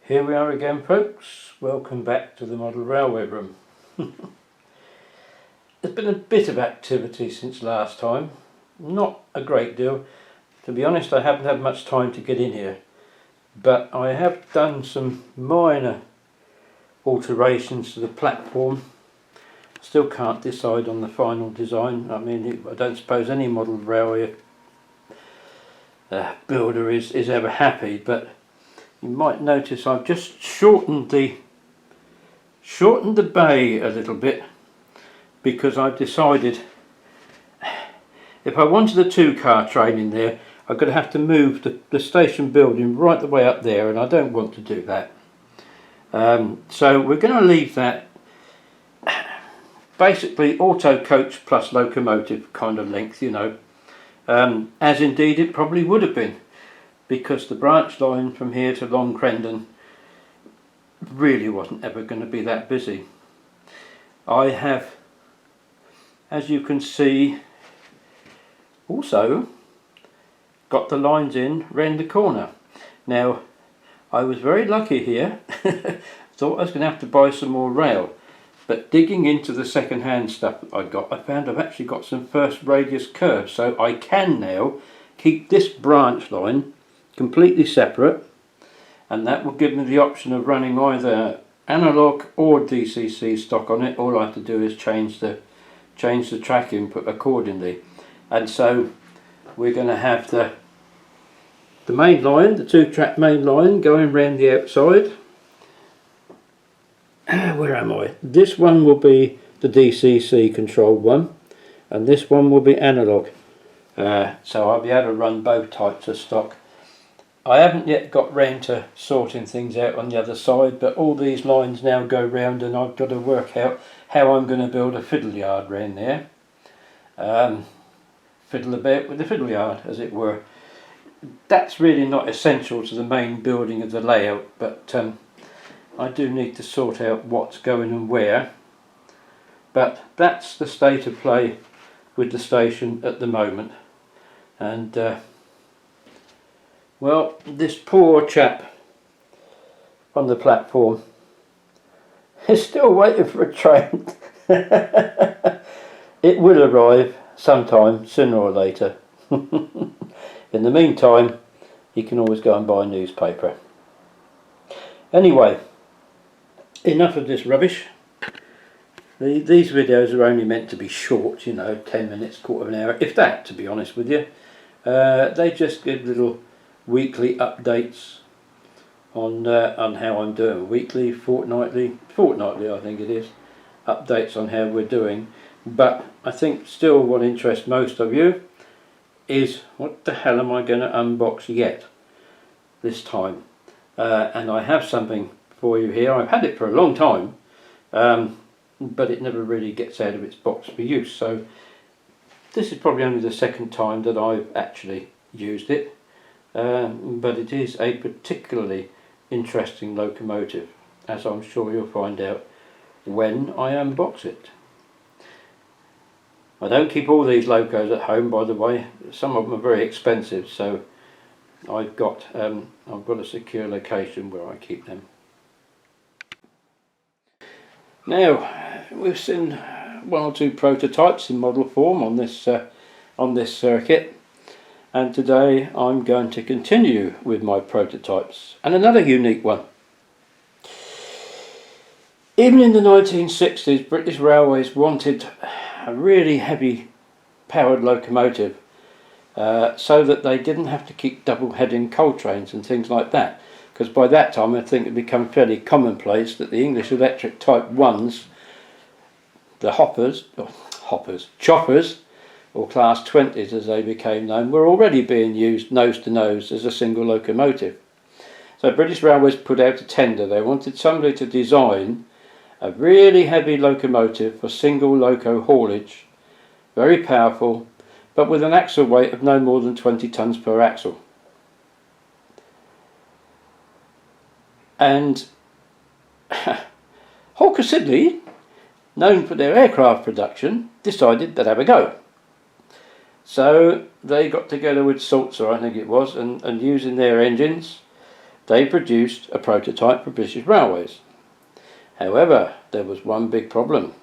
Here we are again, folks. Welcome back to the model railway room. There's been a bit of activity since last time. Not a great deal. To be honest, I haven't had much time to get in here. But I have done some minor alterations to the platform. Still can't decide on the final design. I mean, I don't suppose any model railway builder is ever happy, but you might notice I've just shortened the bay a little bit, because I've decided if I wanted a two-car train in there, I'm going to have to move the station building right the way up there, and I don't want to do that. So we're going to leave that basically auto coach plus locomotive kind of length, you know, as indeed it probably would have been, because the branch line from here to Long Crendon really wasn't ever going to be that busy. I have, as you can see, also got the lines in round the corner. Now, I was very lucky here. Thought I was going to have to buy some more rail, but digging into the second-hand stuff that I found I've actually got some first radius curves, so I can now keep this branch line completely separate, and that will give me the option of running either analog or DCC stock on it. All I have to do is change the track input accordingly. And so we're going to have the main line, the two-track main line, going round the outside. Where am I? This one will be the DCC controlled one, and this one will be analog. So I'll be able to run both types of stock. I haven't yet got round to sorting things out on the other side, but all these lines now go round, and I've got to work out how I'm going to build a fiddle yard round there. Fiddle about with the fiddle yard, as it were. That's really not essential to the main building of the layout, but I do need to sort out what's going and where. But that's the state of play with the station at the moment. And well, this poor chap on the platform is still waiting for a train. It will arrive sometime, sooner or later. In the meantime, you can always go and buy a newspaper. Anyway, enough of this rubbish. These videos are only meant to be short, you know, 10 minutes, quarter of an hour, if that, to be honest with you. They just give little weekly updates on how I'm doing. Weekly, fortnightly I think it is, updates on how we're doing. But I think still what interests most of you is, what the hell am I going to unbox yet this time? And I have something for you here. I've had it for a long time, but it never really gets out of its box for use. So this is probably only the second time that I've actually used it. But it is a particularly interesting locomotive, as I'm sure you'll find out when I unbox it. I don't keep all these locos at home, by the way. Some of them are very expensive, so I've got a secure location where I keep them. Now, we've seen one or two prototypes in model form on this circuit. And today I'm going to continue with my prototypes, and another unique one. Even in the 1960s, British Railways wanted a really heavy powered locomotive so that they didn't have to keep double heading coal trains and things like that, because by that time I think it had become fairly commonplace that the English electric type 1s, the choppers, or class 20s as they became known, were already being used nose to nose as a single locomotive. So British Railways put out a tender. They wanted somebody to design a really heavy locomotive for single loco haulage, very powerful, but with an axle weight of no more than 20 tons per axle. And Hawker Siddeley, known for their aircraft production, decided they'd have a go. So they got together with Sulzer, I think it was, and using their engines, they produced a prototype for British Railways. However, there was one big problem.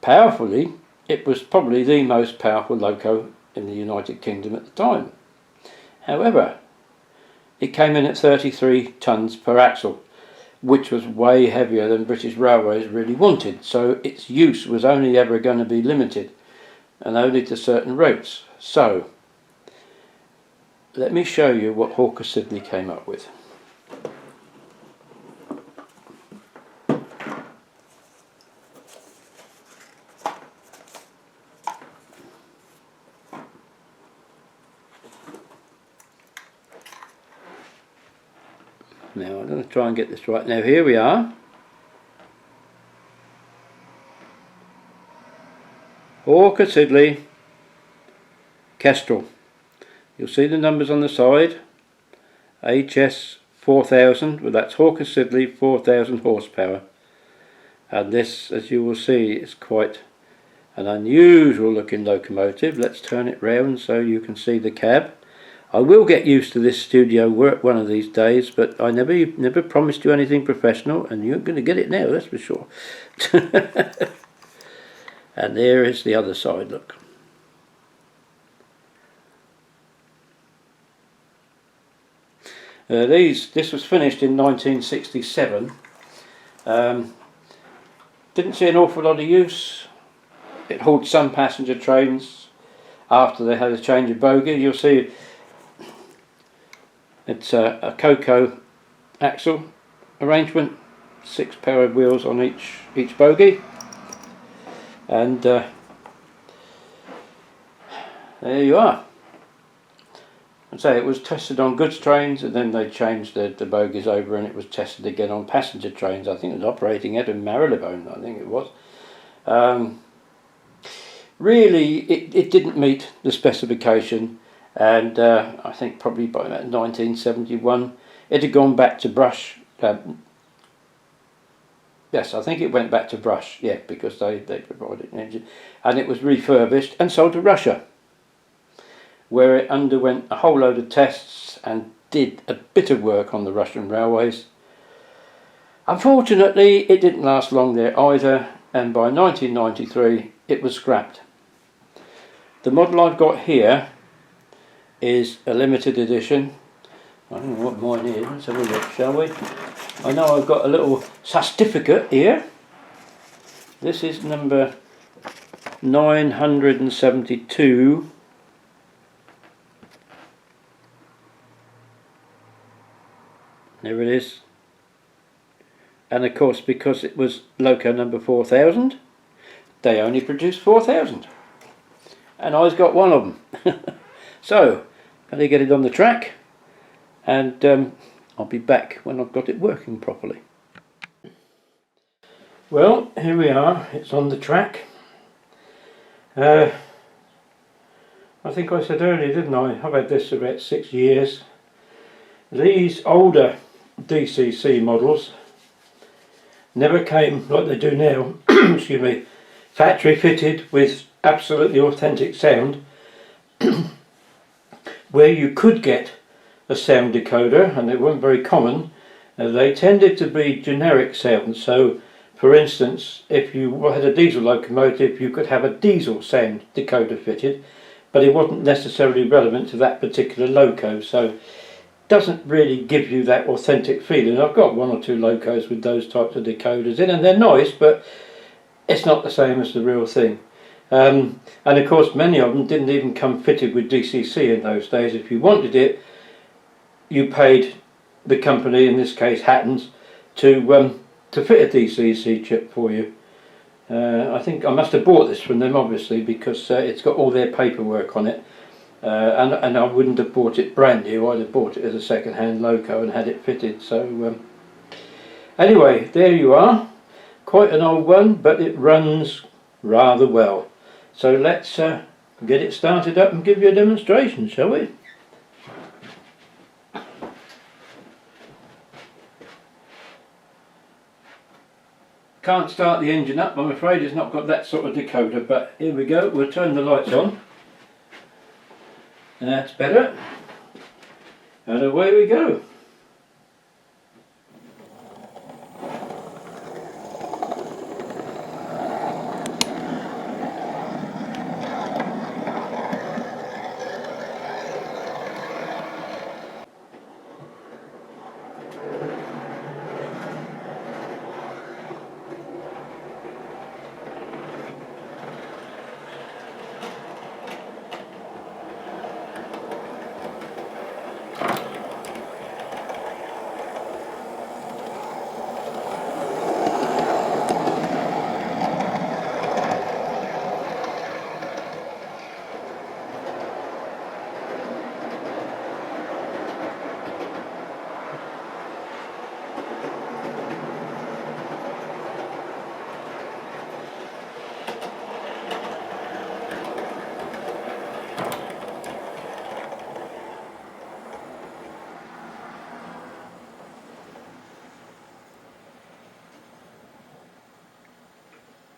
Powerfully, it was probably the most powerful loco in the United Kingdom at the time. However, it came in at 33 tonnes per axle, which was way heavier than British Railways really wanted, so its use was only ever going to be limited, and only to certain routes. So, let me show you what Hawker Siddeley came up with. Now I'm going to try and get this right. Now here we are. Hawker Siddeley Kestrel. You'll see the numbers on the side. HS 4000, well that's Hawker Siddeley 4000 horsepower. And this, as you will see, is quite an unusual looking locomotive. Let's turn it round so you can see the cab. I will get used to this studio work one of these days, but I never promised you anything professional, and you're going to get it now, that's for sure. And there is the other side, look. This was finished in 1967. Didn't see an awful lot of use. It hauled some passenger trains after they had a change of bogie. You'll see it's a Coco axle arrangement, 6 pair of wheels on each bogie, and there you are. And so it was tested on goods trains, and then they changed the bogies over, and it was tested again on passenger trains. I think it was operating out of Marylebone, I think it was. Really, it didn't meet the specification. And I think probably by about 1971 it had gone back to brush. Yes, I think it went back to brush, yeah, because they provided an engine, and it was refurbished and sold to Russia, where it underwent a whole load of tests and did a bit of work on the Russian railways. Unfortunately, it didn't last long there either, and by 1993 it was scrapped. The model I've got here is a limited edition. I don't know what mine is. Let's have a look, shall we? I know I've got a little certificate here. This is number 972. There it is. And of course, because it was loco number 4000, they only produced 4000. And I've got one of them. So, going to get it on the track, and I'll be back when I've got it working properly. Well, here we are, it's on the track. I think I said earlier, didn't I? I've had this for about 6 years. These older DCC models never came like they do now, excuse me, factory fitted with absolutely authentic sound. Where you could get a sound decoder, and they weren't very common, they tended to be generic sounds. So, for instance, if you had a diesel locomotive, you could have a diesel sound decoder fitted, but it wasn't necessarily relevant to that particular loco, so it doesn't really give you that authentic feeling. I've got 1 or 2 locos with those types of decoders in, and they're nice, but it's not the same as the real thing. And of course many of them didn't even come fitted with DCC in those days. If you wanted it, you paid the company, in this case Hatton's, to fit a DCC chip for you. I think I must have bought this from them, obviously, because it's got all their paperwork on it, and I wouldn't have bought it brand new. I'd have bought it as a second-hand loco and had it fitted. So anyway, there you are. Quite an old one, but it runs rather well. So let's get it started up and give you a demonstration, shall we? Can't start the engine up, I'm afraid. It's not got that sort of decoder, but here we go. We'll turn the lights on. That's better. And away we go.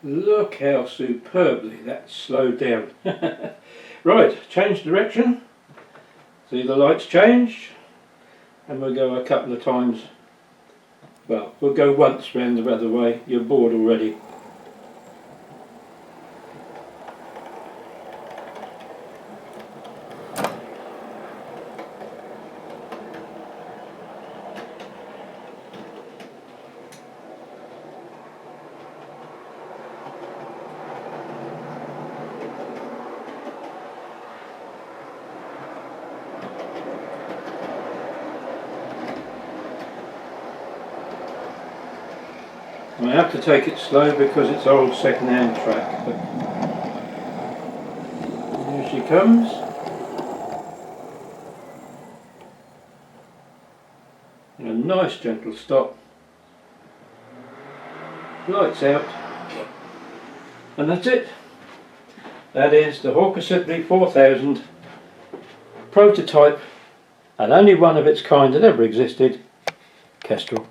Look how superbly that's slowed down. Right, change direction. See the lights change, and we'll go a couple of times. Well, we'll go once round the other way. You're bored already. I have to take it slow because it's old second-hand track. But here she comes. And a nice gentle stop. Lights out. And that's it. That is the Hawker Siddeley 4000 prototype, and only one of its kind that ever existed, Kestrel.